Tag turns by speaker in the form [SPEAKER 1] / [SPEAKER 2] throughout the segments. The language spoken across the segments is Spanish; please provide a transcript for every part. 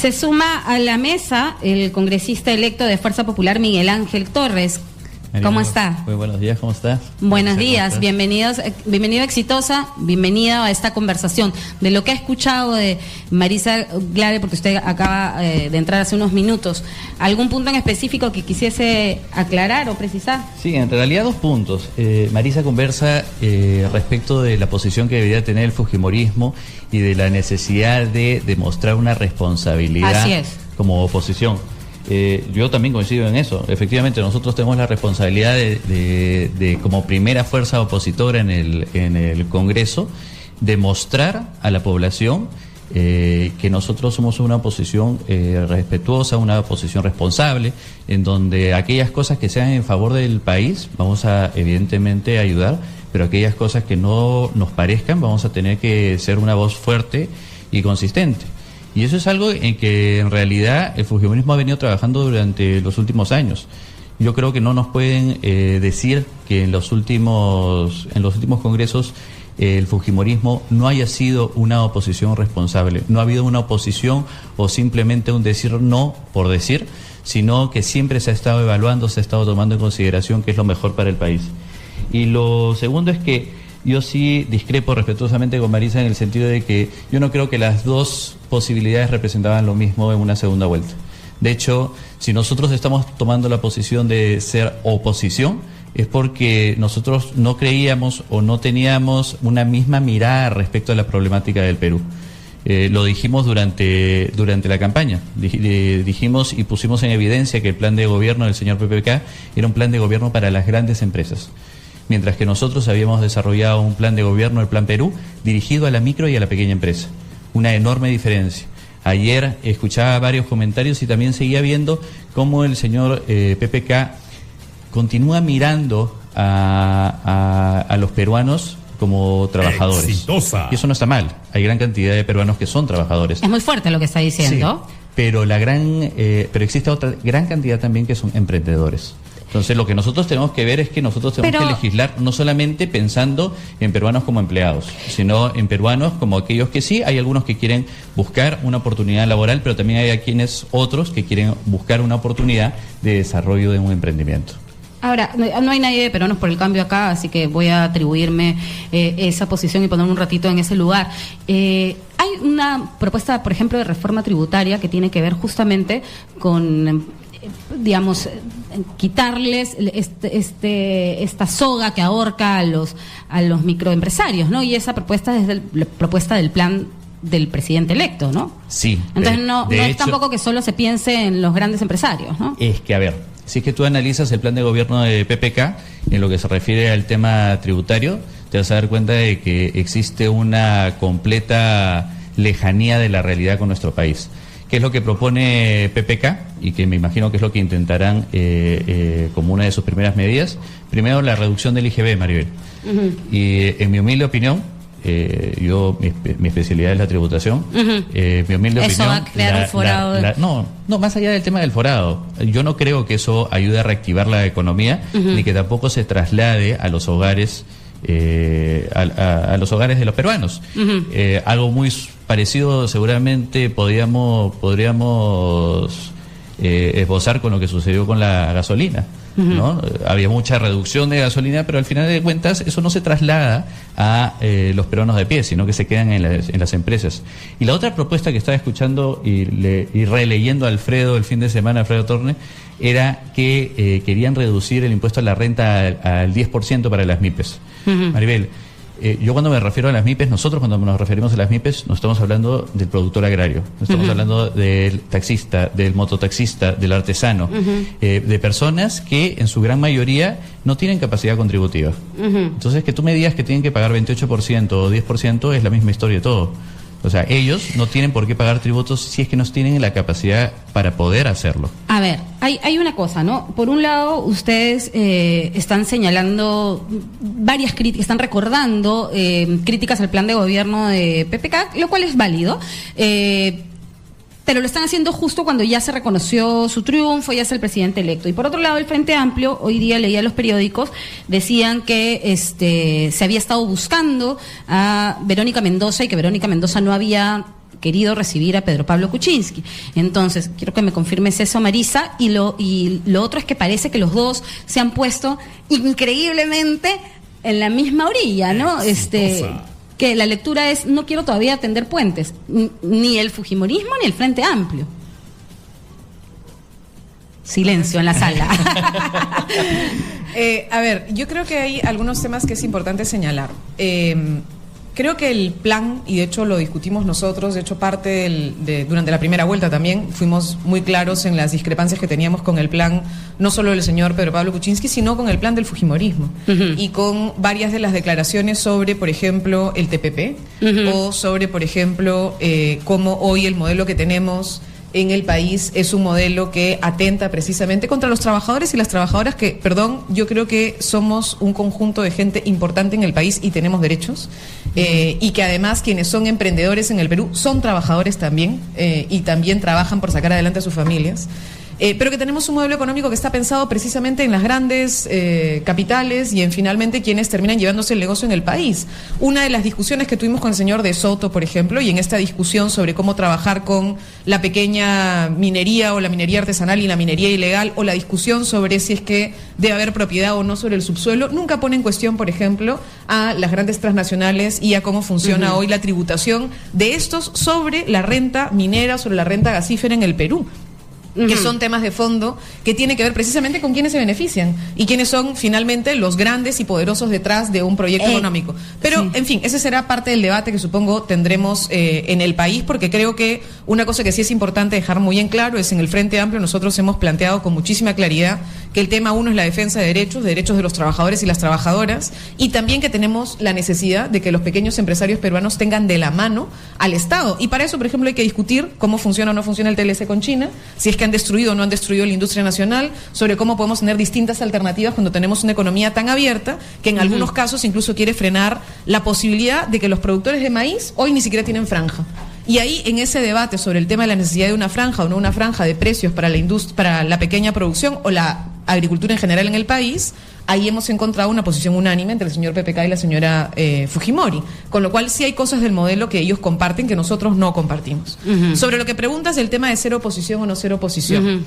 [SPEAKER 1] Se suma a la mesa el congresista electo de Fuerza Popular, Miguel Ángel Torres. ¿Cómo está?
[SPEAKER 2] Muy buenos días, ¿cómo está?
[SPEAKER 1] Buenos días, bienvenido Exitosa, bienvenido a esta conversación. De lo que ha escuchado de Marisa Glave, porque usted acaba de entrar hace unos minutos, ¿algún punto en específico que quisiese aclarar o precisar?
[SPEAKER 2] Sí, en realidad dos puntos. Marisa conversa respecto de la posición que debería tener el fujimorismo y de la necesidad de demostrar una responsabilidad como oposición. Yo también coincido en eso. Efectivamente, nosotros tenemos la responsabilidad de como primera fuerza opositora en el Congreso, demostrar a la población que nosotros somos una oposición respetuosa, una oposición responsable, en donde aquellas cosas que sean en favor del país vamos a evidentemente ayudar, pero aquellas cosas que no nos parezcan vamos a tener que ser una voz fuerte y consistente. Y eso es algo en que en realidad el fujimorismo ha venido trabajando durante los últimos años. Yo creo que no nos pueden decir que en los últimos congresos el fujimorismo no haya sido una oposición responsable. No ha habido una oposición o simplemente un decir no por decir, sino que siempre se ha estado evaluando, se ha estado tomando en consideración qué es lo mejor para el país. Y lo segundo es que yo sí discrepo respetuosamente con Marisa en el sentido de que yo no creo que las dos posibilidades representaban lo mismo en una segunda vuelta. De hecho, si nosotros estamos tomando la posición de ser oposición, es porque nosotros no creíamos o no teníamos una misma mirada respecto a la problemática del Perú. Lo dijimos durante la campaña. Dijimos y pusimos en evidencia que el plan de gobierno del señor PPK era un plan de gobierno para las grandes empresas, mientras que nosotros habíamos desarrollado un plan de gobierno, el Plan Perú, dirigido a la micro y a la pequeña empresa. Una enorme diferencia. Ayer escuchaba varios comentarios y también seguía viendo cómo el señor PPK continúa mirando a los peruanos como trabajadores. Exitosa. Y eso no está mal. Hay gran cantidad de peruanos que son trabajadores.
[SPEAKER 1] Es muy fuerte lo que está diciendo.
[SPEAKER 2] Sí, pero pero existe otra gran cantidad también que son emprendedores. Entonces lo que nosotros tenemos que ver es que nosotros tenemos que legislar no solamente pensando en peruanos como empleados, sino en peruanos como aquellos que sí, hay algunos que quieren buscar una oportunidad laboral, pero también hay otros que quieren buscar una oportunidad de desarrollo de un emprendimiento.
[SPEAKER 1] Ahora, no hay nadie de Peruanos por el Cambio acá, así que voy a atribuirme esa posición y ponerme un ratito en ese lugar. Hay una propuesta, por ejemplo, de reforma tributaria que tiene que ver justamente con, digamos, quitarles esta soga que ahorca a los microempresarios, ¿no? Y esa propuesta es la propuesta del plan del presidente electo, ¿no?
[SPEAKER 2] Sí.
[SPEAKER 1] Entonces no es tampoco que solo se piense en los grandes empresarios, ¿no?
[SPEAKER 2] Es que, a ver, si es que tú analizas el plan de gobierno de PPK en lo que se refiere al tema tributario, te vas a dar cuenta de que existe una completa lejanía de la realidad con nuestro país. ¿Qué es lo que propone PPK? Y que me imagino que es lo que intentarán como una de sus primeras medidas. Primero, la reducción del IGB, Maribel. Y en mi humilde opinión, mi especialidad es la tributación. Mi humilde opinión,
[SPEAKER 1] eso va a crear un forado.
[SPEAKER 2] No, más allá del tema del forado, yo no creo que eso ayude a reactivar la economía, ni que tampoco se traslade a los hogares, a los hogares de los peruanos. Algo muy parecido seguramente podríamos esbozar con lo que sucedió con la gasolina, ¿no? Había mucha reducción de gasolina, pero al final de cuentas eso no se traslada a los peruanos de pie, sino que se quedan en las empresas. Y la otra propuesta que estaba escuchando y releyendo a Alfredo el fin de semana, Alfredo Torne, era que querían reducir el impuesto a la renta al 10% para las MIPES. Maribel, yo cuando me refiero a las MIPES, nosotros cuando nos referimos a las MIPES, nos estamos hablando del productor agrario, nos estamos hablando del taxista, del mototaxista, del artesano, de personas que en su gran mayoría no tienen capacidad contributiva. Entonces, que tú me digas que tienen que pagar 28% o 10% es la misma historia de todo. O sea, ellos no tienen por qué pagar tributos si es que no tienen la capacidad para poder hacerlo.
[SPEAKER 1] A ver, hay una cosa, ¿no? Por un lado, ustedes están señalando varias críticas, están recordando críticas al plan de gobierno de PPK, lo cual es válido. Pero lo están haciendo justo cuando ya se reconoció su triunfo, ya es el presidente electo. Y por otro lado, el Frente Amplio, hoy día leía los periódicos, decían que se había estado buscando a Verónica Mendoza y que Verónica Mendoza no había querido recibir a Pedro Pablo Kuczynski. Entonces, quiero que me confirmes eso, Marisa, y lo otro es que parece que los dos se han puesto increíblemente en la misma orilla, ¿no? Que la lectura es: no quiero todavía tender puentes, ni el fujimorismo ni el Frente Amplio. Silencio en la sala.
[SPEAKER 3] A ver, yo creo que hay algunos temas que es importante señalar. Creo que el plan, y de hecho lo discutimos nosotros, de hecho durante la primera vuelta también, fuimos muy claros en las discrepancias que teníamos con el plan, no solo del señor Pedro Pablo Kuczynski, sino con el plan del fujimorismo, y con varias de las declaraciones sobre, por ejemplo, el TPP, o sobre, por ejemplo, cómo hoy el modelo que tenemos en el país es un modelo que atenta precisamente contra los trabajadores y las trabajadoras que, yo creo que somos un conjunto de gente importante en el país y tenemos derechos, y que además quienes son emprendedores en el Perú son trabajadores también, y también trabajan por sacar adelante a sus familias. Pero que tenemos un modelo económico que está pensado precisamente en las grandes capitales y en finalmente quienes terminan llevándose el negocio en el país. Una de las discusiones que tuvimos con el señor De Soto, por ejemplo, y en esta discusión sobre cómo trabajar con la pequeña minería o la minería artesanal y la minería ilegal, o la discusión sobre si es que debe haber propiedad o no sobre el subsuelo, nunca pone en cuestión, por ejemplo, a las grandes transnacionales y a cómo funciona hoy la tributación de estos sobre la renta minera, sobre la renta gasífera en el Perú, que son temas de fondo que tienen que ver precisamente con quiénes se benefician y quiénes son finalmente los grandes y poderosos detrás de un proyecto económico. Pero, en fin, ese será parte del debate que supongo tendremos en el país, porque creo que una cosa que sí es importante dejar muy en claro es: en el Frente Amplio nosotros hemos planteado con muchísima claridad que el tema uno es la defensa de derechos de los trabajadores y las trabajadoras, y también que tenemos la necesidad de que los pequeños empresarios peruanos tengan de la mano al Estado. Y para eso, por ejemplo, hay que discutir cómo funciona o no funciona el TLC con China, si es que han destruido o no han destruido la industria nacional, sobre cómo podemos tener distintas alternativas cuando tenemos una economía tan abierta que en algunos casos incluso quiere frenar la posibilidad de que los productores de maíz hoy ni siquiera tienen franja. Y ahí, en ese debate sobre el tema de la necesidad de una franja o no una franja de precios para la pequeña producción o la agricultura en general en el país, ahí hemos encontrado una posición unánime entre el señor PPK y la señora Fujimori, con lo cual sí hay cosas del modelo que ellos comparten que nosotros no compartimos. Sobre lo que preguntas del tema de ser oposición o no ser oposición,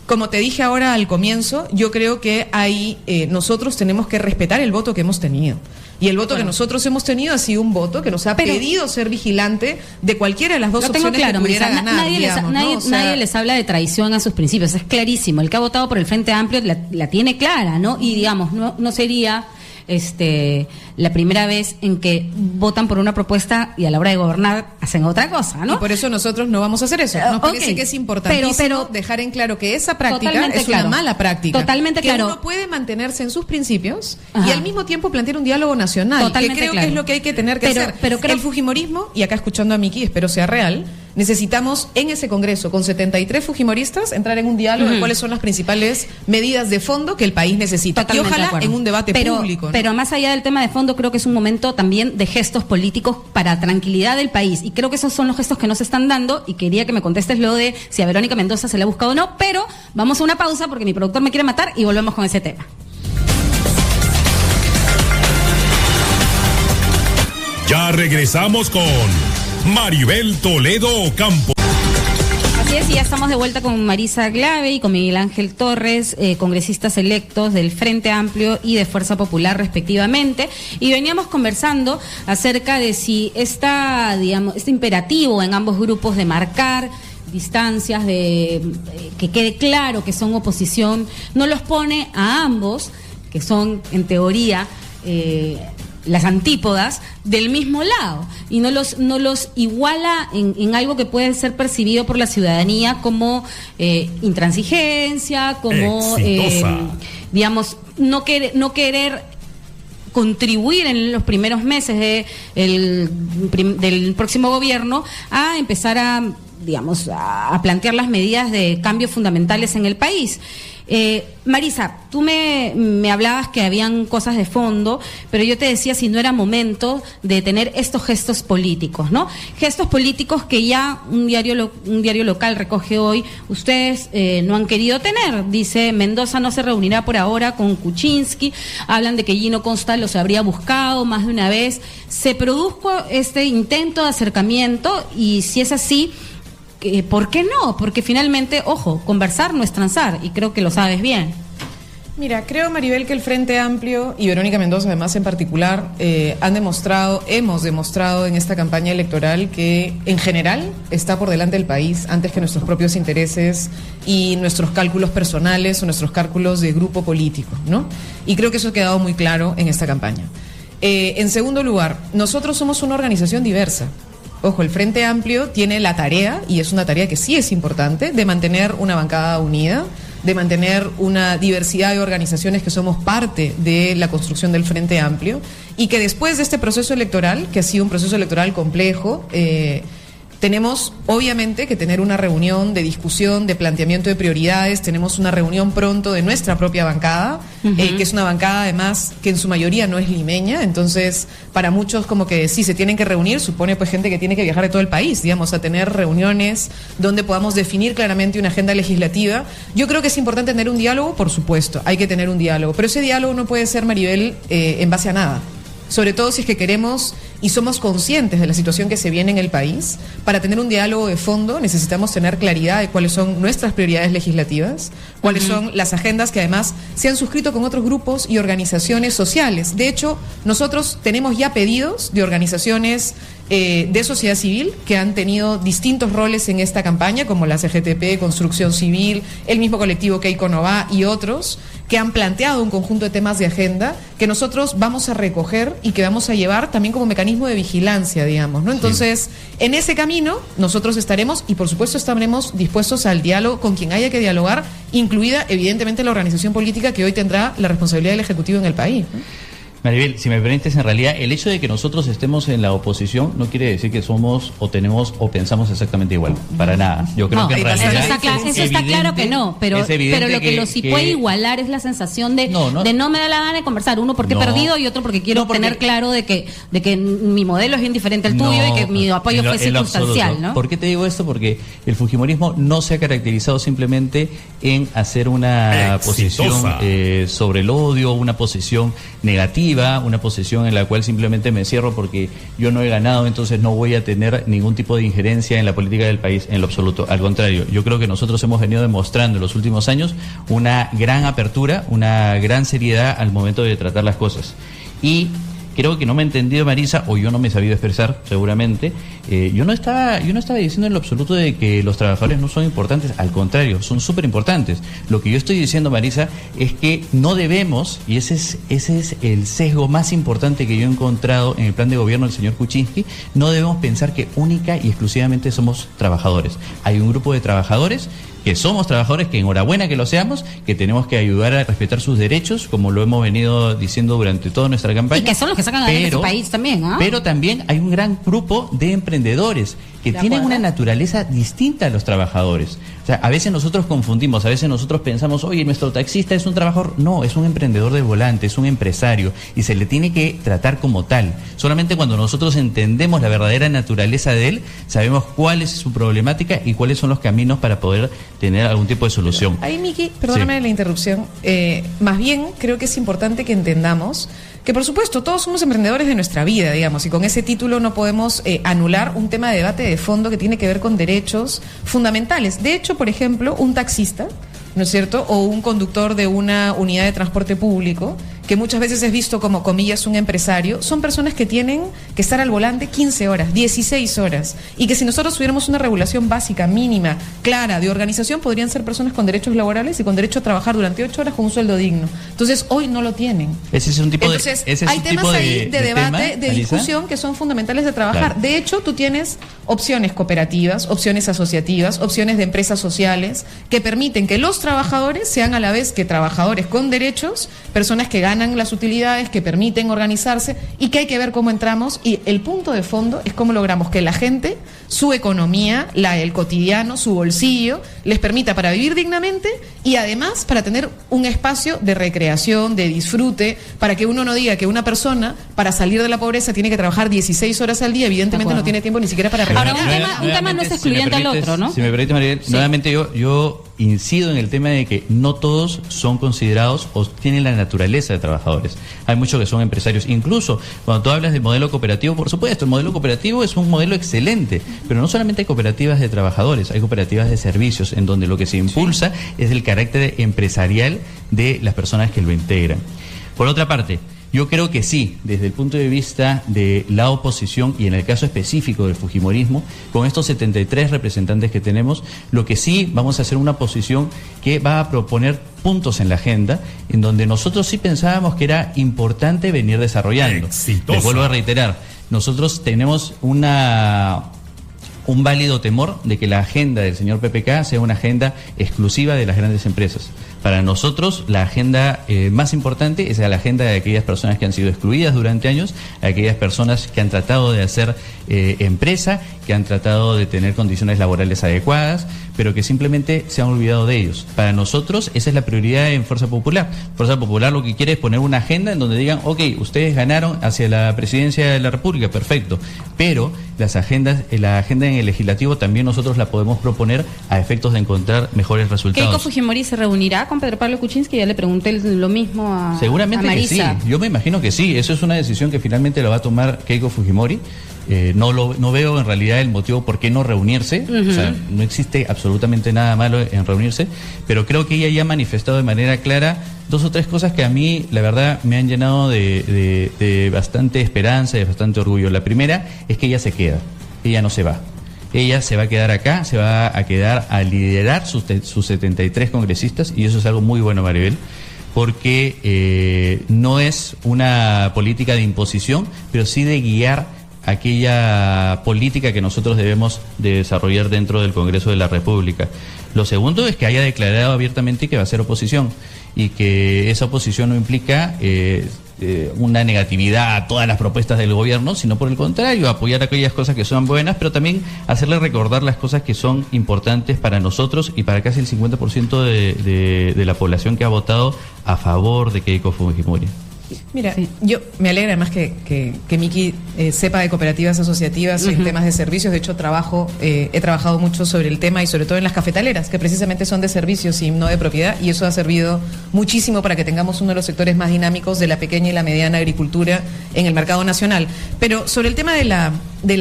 [SPEAKER 3] como te dije ahora al comienzo, yo creo que ahí nosotros tenemos que respetar el voto que hemos tenido. Y el voto que nosotros hemos tenido ha sido un voto que nos ha pedido ser vigilante de cualquiera de las dos opciones que pudiera ganar.
[SPEAKER 1] Nadie les habla de traición a sus principios, es clarísimo. El que ha votado por el Frente Amplio la tiene clara, ¿no? Y digamos, no sería la primera vez en que votan por una propuesta y a la hora de gobernar hacen otra cosa, ¿no?
[SPEAKER 3] Y por eso nosotros no vamos a hacer eso. Nos parece que es importantísimo dejar en claro que esa práctica es una mala práctica.
[SPEAKER 1] Totalmente claro.
[SPEAKER 3] Que uno puede mantenerse en sus principios y al mismo tiempo plantear un diálogo nacional. Totalmente que creo que es lo que hay que tener que hacer. Pero el fujimorismo, y acá escuchando a Miki, espero sea real, necesitamos en ese congreso con 73 fujimoristas entrar en un diálogo de cuáles son las principales medidas de fondo que el país necesita. Totalmente, y ojalá en un debate público, ¿no?
[SPEAKER 1] Pero más allá del tema de fondo, creo que es un momento también de gestos políticos para tranquilidad del país, y creo que esos son los gestos que no se están dando, y quería que me contestes lo de si a Verónica Mendoza se le ha buscado o no, pero vamos a una pausa porque mi productor me quiere matar y volvemos con ese tema.
[SPEAKER 4] Ya regresamos con Maribel Toledo Ocampo.
[SPEAKER 1] Así es, y ya estamos de vuelta con Marisa Glave y con Miguel Ángel Torres, congresistas electos del Frente Amplio y de Fuerza Popular respectivamente, y veníamos conversando acerca de si este imperativo en ambos grupos de marcar distancias, de que quede claro que son oposición, no los pone a ambos, que son en teoría las antípodas, del mismo lado, y no los iguala en algo que puede ser percibido por la ciudadanía como intransigencia, como digamos no querer contribuir en los primeros meses del próximo gobierno a empezar a plantear las medidas de cambios fundamentales en el país. Marisa, tú me hablabas que habían cosas de fondo, pero yo te decía si no era momento de tener estos gestos políticos, ¿no? Gestos políticos que ya un diario local recoge hoy, ustedes no han querido tener. Dice, Mendoza no se reunirá por ahora con Kuczynski, hablan de que Gino Costa los habría buscado más de una vez. ¿Se produjo este intento de acercamiento? Y si es así, ¿por qué no? Porque finalmente, ojo, conversar no es transar, y creo que lo sabes bien.
[SPEAKER 3] Mira, creo, Maribel, que el Frente Amplio y Verónica Mendoza, además en particular, hemos demostrado en esta campaña electoral que, en general, está por delante del país antes que nuestros propios intereses y nuestros cálculos personales o nuestros cálculos de grupo político, ¿no? Y creo que eso ha quedado muy claro en esta campaña. En segundo lugar, nosotros somos una organización diversa. Ojo, el Frente Amplio tiene la tarea, y es una tarea que sí es importante, de mantener una bancada unida, de mantener una diversidad de organizaciones que somos parte de la construcción del Frente Amplio, y que después de este proceso electoral, que ha sido un proceso electoral complejo, tenemos obviamente que tener una reunión de discusión, de planteamiento de prioridades. Tenemos una reunión pronto de nuestra propia bancada, que es una bancada además que en su mayoría no es limeña. Entonces, para muchos como que sí se tienen que reunir, supone pues gente que tiene que viajar de todo el país, digamos, a tener reuniones donde podamos definir claramente una agenda legislativa. Yo creo que es importante tener un diálogo, por supuesto, hay que tener un diálogo, pero ese diálogo no puede ser, Maribel, en base a nada. Sobre todo si es que queremos y somos conscientes de la situación que se viene en el país. Para tener un diálogo de fondo necesitamos tener claridad de cuáles son nuestras prioridades legislativas, cuáles son las agendas que además se han suscrito con otros grupos y organizaciones sociales. De hecho, nosotros tenemos ya pedidos de organizaciones de sociedad civil que han tenido distintos roles en esta campaña, como la CGTP, Construcción Civil, el mismo colectivo Keiko Nová y otros, que han planteado un conjunto de temas de agenda que nosotros vamos a recoger y que vamos a llevar también como mecanismo de vigilancia, digamos, ¿no? Entonces, sí, en ese camino nosotros estaremos, y por supuesto estaremos dispuestos al diálogo con quien haya que dialogar, incluida evidentemente la organización política que hoy tendrá la responsabilidad del Ejecutivo en el país, ¿no?
[SPEAKER 2] Maribel, si me permites, en realidad el hecho de que nosotros estemos en la oposición no quiere decir que somos o tenemos o pensamos exactamente igual, para nada. Yo creo que en realidad
[SPEAKER 1] eso está claro que no, pero lo que sí puede igualar es la sensación de no me da la gana de conversar, uno porque he perdido y otro porque quiero tener claro de que mi modelo es bien diferente al tuyo y que mi apoyo fue circunstancial, ¿no?
[SPEAKER 2] ¿Por qué te digo esto? Porque el fujimorismo no se ha caracterizado simplemente en hacer una posición sobre el odio, una posición negativa, una posición en la cual simplemente me cierro porque yo no he ganado, entonces no voy a tener ningún tipo de injerencia en la política del país, en lo absoluto. Al contrario, yo creo que nosotros hemos venido demostrando en los últimos años una gran apertura, una gran seriedad al momento de tratar las cosas. Y creo que no me ha entendido Marisa, o yo no me he sabido expresar, seguramente. Yo no estaba diciendo en lo absoluto de que los trabajadores no son importantes, al contrario, son súper importantes. Lo que yo estoy diciendo, Marisa, es que no debemos, y ese es el sesgo más importante que yo he encontrado en el plan de gobierno del señor Kuczynski, no debemos pensar que única y exclusivamente somos trabajadores. Hay un grupo de trabajadores que somos trabajadores, que enhorabuena que lo seamos, que tenemos que ayudar a respetar sus derechos, como lo hemos venido diciendo durante toda nuestra campaña.
[SPEAKER 1] Y que son los que sacan adelante este país también, ¿ah?
[SPEAKER 2] Pero también hay un gran grupo de emprendedores que tienen una naturaleza distinta a los trabajadores. O sea, a veces nosotros confundimos, a veces nosotros pensamos, oye, nuestro taxista es un trabajador. No, es un emprendedor de volante, es un empresario, y se le tiene que tratar como tal. Solamente cuando nosotros entendemos la verdadera naturaleza de él, sabemos cuál es su problemática y cuáles son los caminos para poder tener algún tipo de solución.
[SPEAKER 3] Ahí, Miki, perdóname la interrupción. Más bien, creo que es importante que entendamos que, por supuesto, todos somos emprendedores de nuestra vida, digamos, y con ese título no podemos anular un tema de debate de fondo que tiene que ver con derechos fundamentales. De hecho, por ejemplo, un taxista, ¿no es cierto?, o un conductor de una unidad de transporte público, que muchas veces es visto como, comillas, un empresario, son personas que tienen que estar al volante 15 horas, 16 horas, y que si nosotros tuviéramos una regulación básica, mínima, clara, de organización, podrían ser personas con derechos laborales y con derecho a trabajar durante 8 horas con un sueldo digno. Entonces, hoy no lo tienen.
[SPEAKER 2] Ese es un tipo
[SPEAKER 3] Entonces, hay temas ahí de debate, de discusión, que son fundamentales de trabajar. Claro. De hecho, tú tienes opciones cooperativas, opciones asociativas, opciones de empresas sociales, que permiten que los trabajadores sean a la vez que trabajadores con derechos, personas que ganan ganan las utilidades, que permiten organizarse y que hay que ver cómo entramos. Y el punto de fondo es cómo logramos que la gente, su economía, el cotidiano, su bolsillo, les permita para vivir dignamente y además para tener un espacio de recreación, de disfrute, para que uno no diga que una persona para salir de la pobreza tiene que trabajar 16 horas al día, evidentemente no tiene tiempo ni siquiera para
[SPEAKER 1] Ahora, un tema no es excluyente al otro, ¿no?
[SPEAKER 2] Si me permite, Maribel, nuevamente yo incido en el tema de que no todos son considerados o tienen la naturaleza de trabajadores. Hay muchos que son empresarios. Incluso cuando tú hablas del modelo cooperativo, por supuesto, el modelo cooperativo es un modelo excelente, pero no solamente hay cooperativas de trabajadores, hay cooperativas de servicios, en donde lo que se impulsa es el carácter empresarial de las personas que lo integran. Por otra parte, yo creo que sí, desde el punto de vista de la oposición y en el caso específico del fujimorismo, con estos 73 representantes que tenemos, lo que sí vamos a hacer una posición que va a proponer puntos en la agenda, en donde nosotros sí pensábamos que era importante venir desarrollando.
[SPEAKER 4] Exitoso.
[SPEAKER 2] Les vuelvo a reiterar, nosotros tenemos un válido temor de que la agenda del señor PPK sea una agenda exclusiva de las grandes empresas. Para nosotros, la agenda más importante es la agenda de aquellas personas que han sido excluidas durante años, aquellas personas que han tratado de hacer empresa, que han tratado de tener condiciones laborales adecuadas, pero que simplemente se han olvidado de ellos. Para nosotros, esa es la prioridad en Fuerza Popular. Fuerza Popular lo que quiere es poner una agenda en donde digan, ok, ustedes ganaron hacia la presidencia de la República, perfecto, pero la agenda en el legislativo también nosotros la podemos proponer a efectos de encontrar mejores resultados.
[SPEAKER 1] ¿Keiko Fujimori se reunirá con Pedro Pablo Kuczynski? Ya le pregunté lo mismo a
[SPEAKER 2] Seguramente
[SPEAKER 1] a Marisa.
[SPEAKER 2] que sí, yo me imagino que sí, eso es una decisión que finalmente la va a tomar Keiko Fujimori. No veo en realidad el motivo por qué no reunirse, o sea, no existe absolutamente nada malo en reunirse, pero creo que ella ya ha manifestado de manera clara 2 o 3 cosas que a mí, la verdad, me han llenado de bastante esperanza, de bastante orgullo. La primera es que ella se queda, ella no se va. Ella se va a quedar acá, se va a quedar a liderar sus 73 congresistas, y eso es algo muy bueno, Maribel, porque no es una política de imposición, pero sí de guiar aquella política que nosotros debemos de desarrollar dentro del Congreso de la República. Lo segundo es que haya declarado abiertamente que va a ser oposición, y que esa oposición no implica una negatividad a todas las propuestas del gobierno, sino por el contrario, apoyar aquellas cosas que son buenas, pero también hacerle recordar las cosas que son importantes para nosotros y para casi el 50% de la población que ha votado a favor de Keiko Fujimori.
[SPEAKER 3] Mira, yo me alegra además que Miki sepa de cooperativas asociativas en temas de servicios. De hecho, he trabajado mucho sobre el tema y sobre todo en las cafetaleras, que precisamente son de servicios y no de propiedad, y eso ha servido muchísimo para que tengamos uno de los sectores más dinámicos de la pequeña y la mediana agricultura en el mercado nacional. Pero sobre el tema de la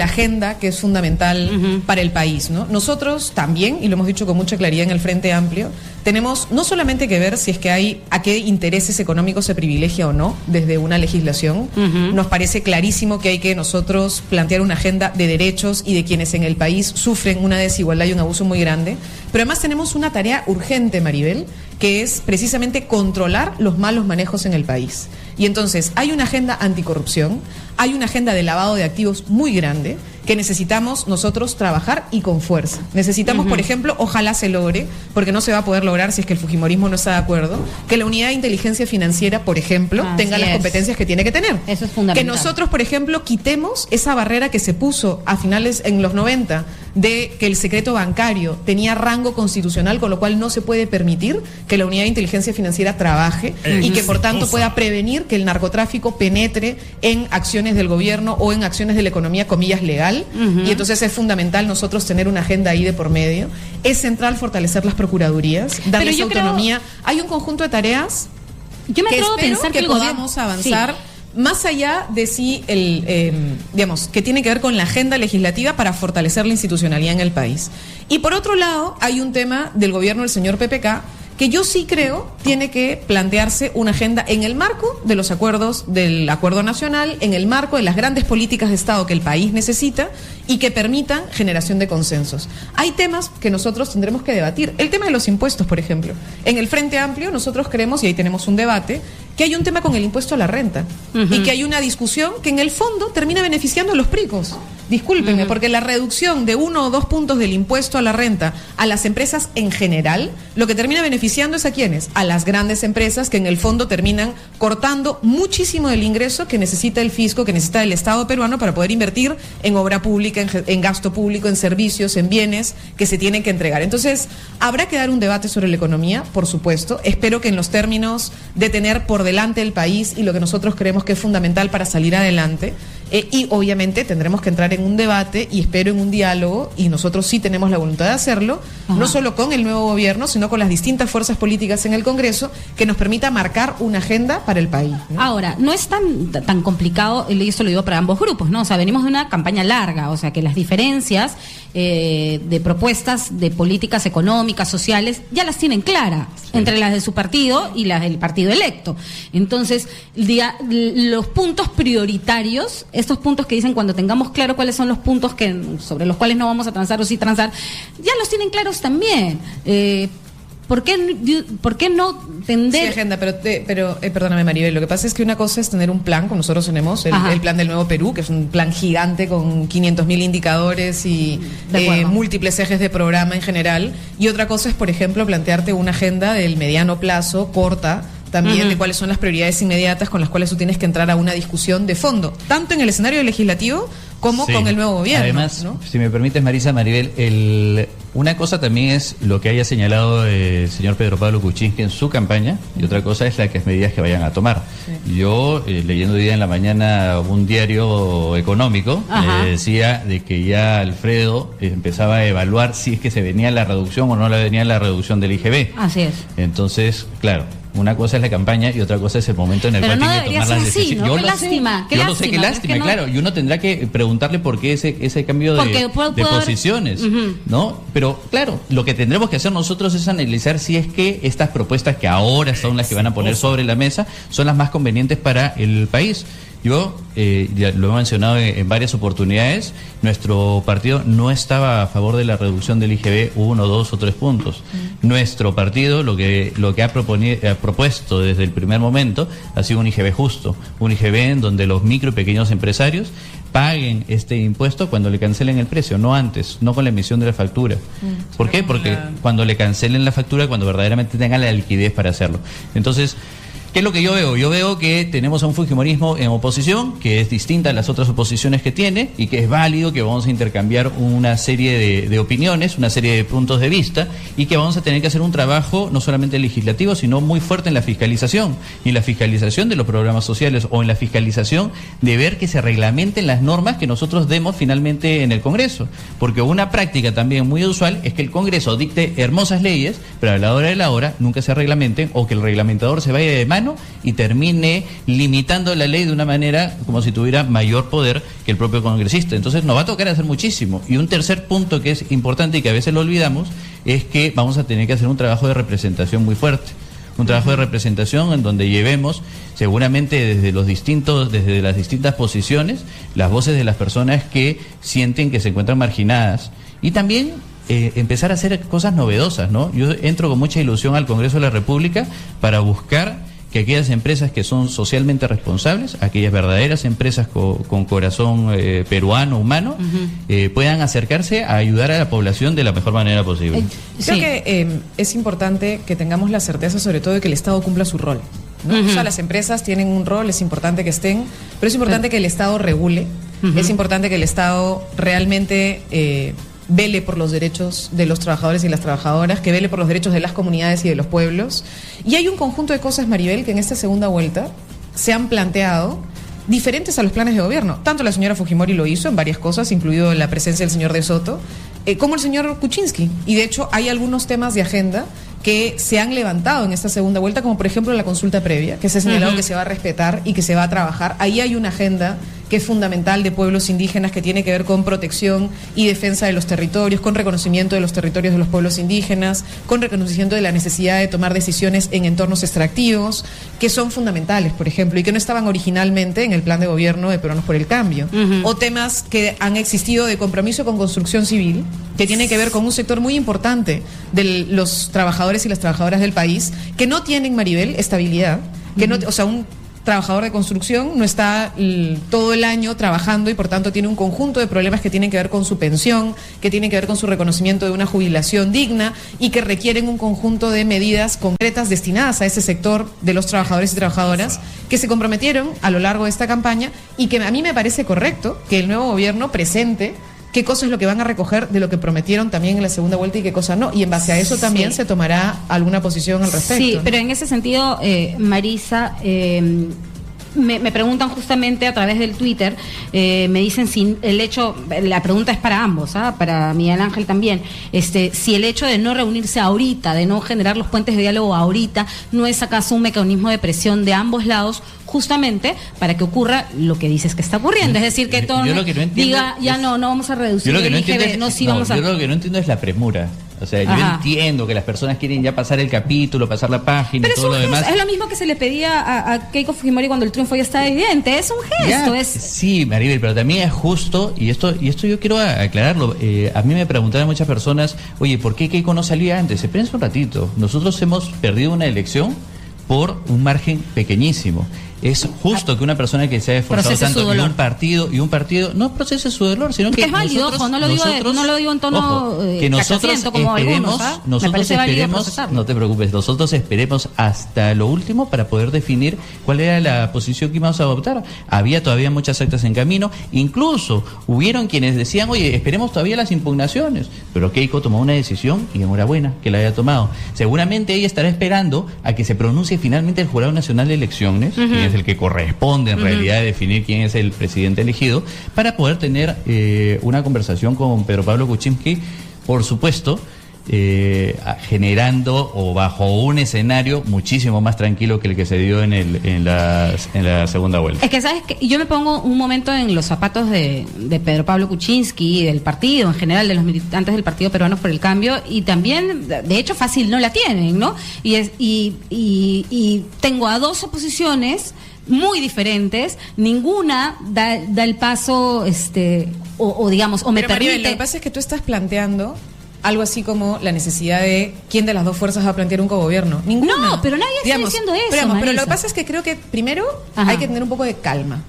[SPEAKER 3] agenda, que es fundamental para el país, ¿no? Nosotros también, y lo hemos dicho con mucha claridad en el Frente Amplio, tenemos no solamente que ver si es que a qué intereses económicos se privilegia o no desde una legislación. Nos parece clarísimo que hay que nosotros plantear una agenda de derechos y de quienes en el país sufren una desigualdad y un abuso muy grande. Pero además tenemos una tarea urgente, Maribel, que es precisamente controlar los malos manejos en el país. Y entonces hay una agenda anticorrupción, hay una agenda de lavado de activos muy grande, que necesitamos nosotros trabajar y con fuerza. Necesitamos, por ejemplo, ojalá se logre, porque no se va a poder lograr si es que el fujimorismo no está de acuerdo, que la unidad de inteligencia financiera, por ejemplo, tenga las competencias que tiene que tener.
[SPEAKER 1] Eso es fundamental.
[SPEAKER 3] Que nosotros, por ejemplo, quitemos esa barrera que se puso a finales en los 90 de que el secreto bancario tenía rango constitucional, con lo cual no se puede permitir que la unidad de inteligencia financiera trabaje y que por tanto pueda prevenir que el narcotráfico penetre en acciones del gobierno o en acciones de la economía, comillas, legal. Y entonces es fundamental nosotros tener una agenda ahí de por medio. Es central fortalecer las procuradurías, darles autonomía. Hay un conjunto de tareas
[SPEAKER 1] yo me atrevo a pensar
[SPEAKER 3] que podamos avanzar más allá de si digamos, que tiene que ver con la agenda legislativa para fortalecer la institucionalidad en el país. Y por otro lado, hay un tema del gobierno del señor PPK que yo sí creo tiene que plantearse una agenda en el marco de los acuerdos del Acuerdo Nacional, en el marco de las grandes políticas de Estado que el país necesita y que permitan generación de consensos. Hay temas que nosotros tendremos que debatir. El tema de los impuestos, por ejemplo. En el Frente Amplio nosotros creemos, y ahí tenemos un debate, que hay un tema con el impuesto a la renta y que hay una discusión que en el fondo termina beneficiando a los ricos. Discúlpenme, porque la reducción de 1 o 2 puntos del impuesto a la renta a las empresas en general, lo que termina beneficiando es a ¿quiénes? A las grandes empresas que en el fondo terminan cortando muchísimo del ingreso que necesita el fisco, que necesita el Estado peruano para poder invertir en obra pública, en gasto público, en servicios, en bienes que se tienen que entregar. Entonces, habrá que dar un debate sobre la economía, por supuesto. Espero que en los términos de tener por delante el país y lo que nosotros creemos que es fundamental para salir adelante, y obviamente tendremos que entrar en un debate y espero en un diálogo, y nosotros sí tenemos la voluntad de hacerlo, no solo con el nuevo gobierno, sino con las distintas fuerzas políticas en el Congreso, que nos permita marcar una agenda para el país, ¿no?
[SPEAKER 1] Ahora, no es tan complicado, y esto lo digo para ambos grupos, ¿no? O sea, venimos de una campaña larga, o sea, que las diferencias de propuestas de políticas económicas, sociales, ya las tienen claras, entre las de su partido y las del partido electo. Entonces, los puntos prioritarios, estos puntos que dicen cuando tengamos claro cuáles son los puntos sobre los cuales no vamos a transar o sí transar, ya los tienen claros también. ¿Por qué no tender?
[SPEAKER 3] Sí, agenda, pero perdóname, Maribel, lo que pasa es que una cosa es tener un plan, como nosotros tenemos, el plan del Nuevo Perú, que es un plan gigante con 500.000 indicadores y múltiples ejes de programa en general, y otra cosa es, por ejemplo, plantearte una agenda del mediano plazo, corta, también de cuáles son las prioridades inmediatas con las cuales tú tienes que entrar a una discusión de fondo, tanto en el escenario legislativo como con el nuevo gobierno.
[SPEAKER 2] Además,
[SPEAKER 3] ¿no?
[SPEAKER 2] Si me permites, Maribel, una cosa también es lo que haya señalado el señor Pedro Pablo Kuczynski en su campaña, y otra cosa es las medidas que vayan a tomar. Sí. Yo, leyendo hoy día en la mañana un diario económico, decía de que ya Alfredo empezaba a evaluar si es que se venía la reducción o no venía la reducción del IGB.
[SPEAKER 1] Así es.
[SPEAKER 2] Entonces, claro, una cosa es la campaña y otra cosa es el momento en el cual tiene que tomar las decisiones.
[SPEAKER 1] ¿No? Qué lástima.
[SPEAKER 2] Yo lo sé, qué lástima, claro. Y uno tendrá que preguntarle por qué ese cambio de posiciones, ¿no? Pero, claro, lo que tendremos que hacer nosotros es analizar si es que estas propuestas que ahora son las que van a poner sobre la mesa son las más convenientes para el país. Yo, ya lo he mencionado en varias oportunidades, nuestro partido no estaba a favor de la reducción del IGB 1, 2 o 3 puntos. Nuestro partido lo que ha propuesto desde el primer momento ha sido un IGB justo, un IGB en donde los micro y pequeños empresarios paguen este impuesto cuando le cancelen el precio, no antes, no con la emisión de la factura. ¿Por qué? Porque cuando le cancelen la factura, cuando verdaderamente tengan la liquidez para hacerlo. Entonces, ¿qué es lo que yo veo? Yo veo que tenemos a un fujimorismo en oposición, que es distinta a las otras oposiciones que tiene, y que es válido, que vamos a intercambiar una serie de opiniones, una serie de puntos de vista, y que vamos a tener que hacer un trabajo no solamente legislativo, sino muy fuerte en la fiscalización, y en la fiscalización de los programas sociales, o en la fiscalización de ver que se reglamenten las normas que nosotros demos finalmente en el Congreso. Porque una práctica también muy usual es que el Congreso dicte hermosas leyes, pero a la hora de la hora nunca se reglamenten, o que el reglamentador se vaya de mano y termine limitando la ley de una manera como si tuviera mayor poder que el propio congresista. Entonces nos va a tocar hacer muchísimo. Y un tercer punto que es importante y que a veces lo olvidamos es que vamos a tener que hacer un trabajo de representación muy fuerte. Un trabajo de representación en donde llevemos seguramente desde las distintas posiciones las voces de las personas que sienten que se encuentran marginadas. Y también empezar a hacer cosas novedosas, ¿no? Yo entro con mucha ilusión al Congreso de la República para buscar que aquellas empresas que son socialmente responsables, aquellas verdaderas empresas con corazón peruano, humano, puedan acercarse a ayudar a la población de la mejor manera posible.
[SPEAKER 3] Creo que es importante que tengamos la certeza sobre todo de que el Estado cumpla su rol, ¿no? O sea, las empresas tienen un rol, es importante que estén, pero es importante que el Estado regule, es importante que el Estado realmente vele por los derechos de los trabajadores y las trabajadoras, que vele por los derechos de las comunidades y de los pueblos. Y hay un conjunto de cosas, Maribel, que en esta segunda vuelta se han planteado diferentes a los planes de gobierno. Tanto la señora Fujimori lo hizo en varias cosas, incluido la presencia del señor De Soto, como el señor Kuczynski. Y de hecho hay algunos temas de agenda que se han levantado en esta segunda vuelta, como por ejemplo la consulta previa, que se ha señalado que se va a respetar y que se va a trabajar. Ahí hay una agenda que es fundamental de pueblos indígenas, que tiene que ver con protección y defensa de los territorios, con reconocimiento de los territorios de los pueblos indígenas, con reconocimiento de la necesidad de tomar decisiones en entornos extractivos, que son fundamentales, por ejemplo, y que no estaban originalmente en el plan de gobierno de Peruanos por el Cambio. O temas que han existido de compromiso con construcción civil, que tiene que ver con un sector muy importante de los trabajadores y las trabajadoras del país, que no tienen, Maribel, estabilidad, que no, o sea, trabajador de construcción, no está todo el año trabajando y por tanto tiene un conjunto de problemas que tienen que ver con su pensión, que tienen que ver con su reconocimiento de una jubilación digna y que requieren un conjunto de medidas concretas destinadas a ese sector de los trabajadores y trabajadoras que se comprometieron a lo largo de esta campaña y que a mí me parece correcto que el nuevo gobierno presente qué cosa es lo que van a recoger de lo que prometieron también en la segunda vuelta y qué cosa no. Y en base a eso también se tomará alguna posición al respecto.
[SPEAKER 1] Sí, pero en ese sentido, Marisa, me preguntan justamente a través del Twitter, me dicen si el hecho, la pregunta es para ambos, para Miguel Ángel también, si el hecho de no reunirse ahorita, de no generar los puentes de diálogo ahorita, no es acaso un mecanismo de presión de ambos lados, justamente para que ocurra lo que dices que está ocurriendo, es decir, que todo diga, ya no vamos a reducir el IGB, vamos a...
[SPEAKER 2] Yo lo que no entiendo es la premura. O sea, yo entiendo que las personas quieren ya pasar el capítulo, pasar la página y todo lo demás.
[SPEAKER 1] Es lo mismo que se le pedía a Keiko Fujimori cuando el triunfo ya estaba evidente. Es un gesto.
[SPEAKER 2] Sí, Maribel, pero también es justo, y esto yo quiero aclararlo. A mí me preguntaban muchas personas, oye, ¿por qué Keiko no salía antes? Espérense un ratito. Nosotros hemos perdido una elección por un margen pequeñísimo. Es justo que una persona que se ha esforzado tanto en un partido no procese su dolor, sino que
[SPEAKER 1] es válido, no lo digo en tono
[SPEAKER 2] que nosotros
[SPEAKER 1] como
[SPEAKER 2] esperemos, no te preocupes, nosotros esperemos hasta lo último para poder definir cuál era la posición que íbamos a adoptar. Había todavía muchas actas en camino, incluso hubieron quienes decían, oye, esperemos todavía las impugnaciones, pero Keiko tomó una decisión y enhorabuena que la haya tomado. Seguramente ella estará esperando a que se pronuncie finalmente el Jurado Nacional de Elecciones, es el que corresponde en realidad definir quién es el presidente elegido, para poder tener una conversación con Pedro Pablo Kuczynski, por supuesto, generando o bajo un escenario muchísimo más tranquilo que el que se dio en la segunda vuelta.
[SPEAKER 1] Es que sabes que yo me pongo un momento en los zapatos de Pedro Pablo Kuczynski y del partido en general, de los militantes del Partido Peruanos por el Cambio, y también de hecho fácil no la tienen, ¿no? Y tengo a dos oposiciones muy diferentes, ninguna da el paso o digamos o me
[SPEAKER 3] Pero,
[SPEAKER 1] permite.
[SPEAKER 3] Maribel, lo que pasa es que tú estás planteando algo así como la necesidad de quién de las dos fuerzas va a plantear un cogobierno. Ninguna.
[SPEAKER 1] No, pero nadie está diciendo eso.
[SPEAKER 3] Pero lo que pasa es que creo que primero hay que tener un poco de calma.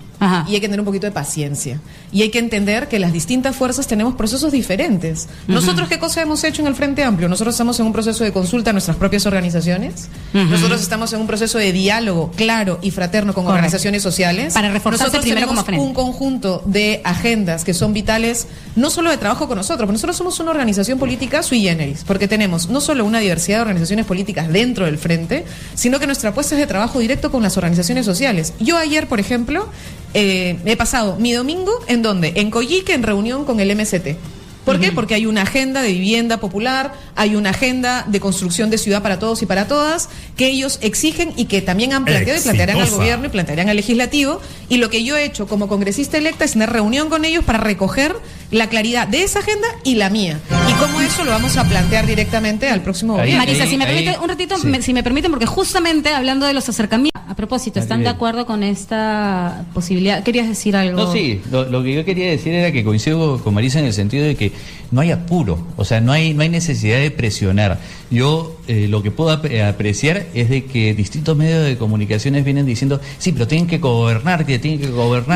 [SPEAKER 3] Y hay que tener un poquito de paciencia. Y hay que entender que las distintas fuerzas tenemos procesos diferentes. Nosotros, ¿qué cosa hemos hecho en el Frente Amplio? Nosotros estamos en un proceso de consulta a nuestras propias organizaciones. Nosotros estamos en un proceso de diálogo claro y fraterno con organizaciones sociales.
[SPEAKER 1] Para reforzarse primero como frente.
[SPEAKER 3] Un conjunto de agendas que son vitales, no solo de trabajo con nosotros, porque nosotros somos una organización política sui generis, porque tenemos no solo una diversidad de organizaciones políticas dentro del Frente, sino que nuestra apuesta es de trabajo directo con las organizaciones sociales. Yo ayer, por ejemplo, he pasado mi domingo ¿en dónde? En Coyique, en reunión con el MST. ¿Por qué? Porque hay una agenda de vivienda popular, hay una agenda de construcción de ciudad para todos y para todas, que ellos exigen y que también han planteado y plantearán al gobierno y plantearán al legislativo. Y lo que yo he hecho como congresista electa es tener reunión con ellos para recoger la claridad de esa agenda y la mía. Y cómo eso lo vamos a plantear directamente al próximo gobierno.
[SPEAKER 1] Marisa, si me permite un ratito, si me permiten, porque justamente hablando de los acercamientos, a propósito, ¿están de acuerdo con esta posibilidad? ¿Querías decir algo?
[SPEAKER 2] No, sí, lo que yo quería decir era que coincido con Marisa en el sentido de que no hay apuro, o sea, no hay necesidad de presionar. Yo lo que puedo apreciar es de que distintos medios de comunicaciones vienen diciendo, sí, pero tienen que gobernar,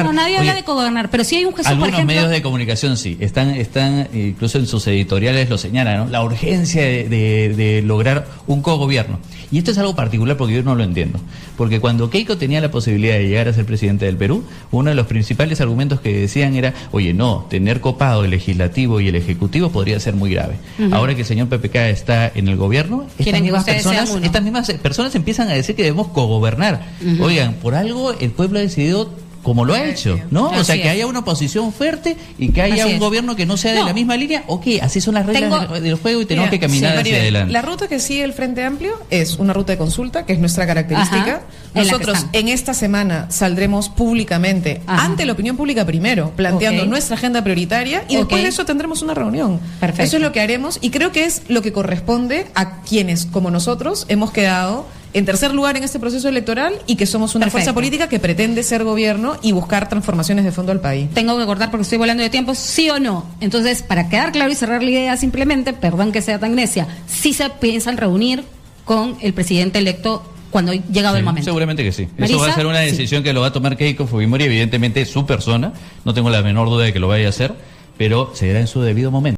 [SPEAKER 1] No, nadie habla de gobernar, pero sí hay un gesto,
[SPEAKER 2] algunos
[SPEAKER 1] por ejemplo,
[SPEAKER 2] medios de comunicación sí, están incluso en sus editoriales lo señalan, ¿no? La urgencia de lograr un cogobierno. Y esto es algo particular porque yo no lo entiendo. Porque cuando Keiko tenía la posibilidad de llegar a ser presidente del Perú, uno de los principales argumentos que decían era, oye, no, tener copado el legislativo y el ejecutivo podría ser muy grave. Ahora que el señor PPK está en el gobierno, estas mismas personas empiezan a decir que debemos cogobernar. Oigan, por algo el pueblo ha decidido como lo ha hecho, ¿no? O sea, que haya una oposición fuerte y que haya un gobierno que no sea de la misma línea. Ok, así son las reglas del juego y tenemos que caminar hacia adelante.
[SPEAKER 3] La ruta que sigue el Frente Amplio es una ruta de consulta, que es nuestra característica. Nosotros en esta semana saldremos públicamente, ante la opinión pública primero, planteando nuestra agenda prioritaria y después de eso tendremos una reunión. Perfecto. Eso es lo que haremos y creo que es lo que corresponde a quienes, como nosotros, hemos quedado en tercer lugar en este proceso electoral y que somos una fuerza política que pretende ser gobierno y buscar transformaciones de fondo al país.
[SPEAKER 1] Tengo que cortar porque estoy volando de tiempo, ¿sí o no? Entonces, para quedar claro y cerrar la idea simplemente, perdón que sea tan necia, sí se piensan reunir con el presidente electo cuando ha llegado el momento.
[SPEAKER 2] Seguramente que sí.
[SPEAKER 1] Marisa,
[SPEAKER 2] eso va a ser una decisión que lo va a tomar Keiko Fujimori, evidentemente su persona, no tengo la menor duda de que lo vaya a hacer, pero se dará en su debido momento.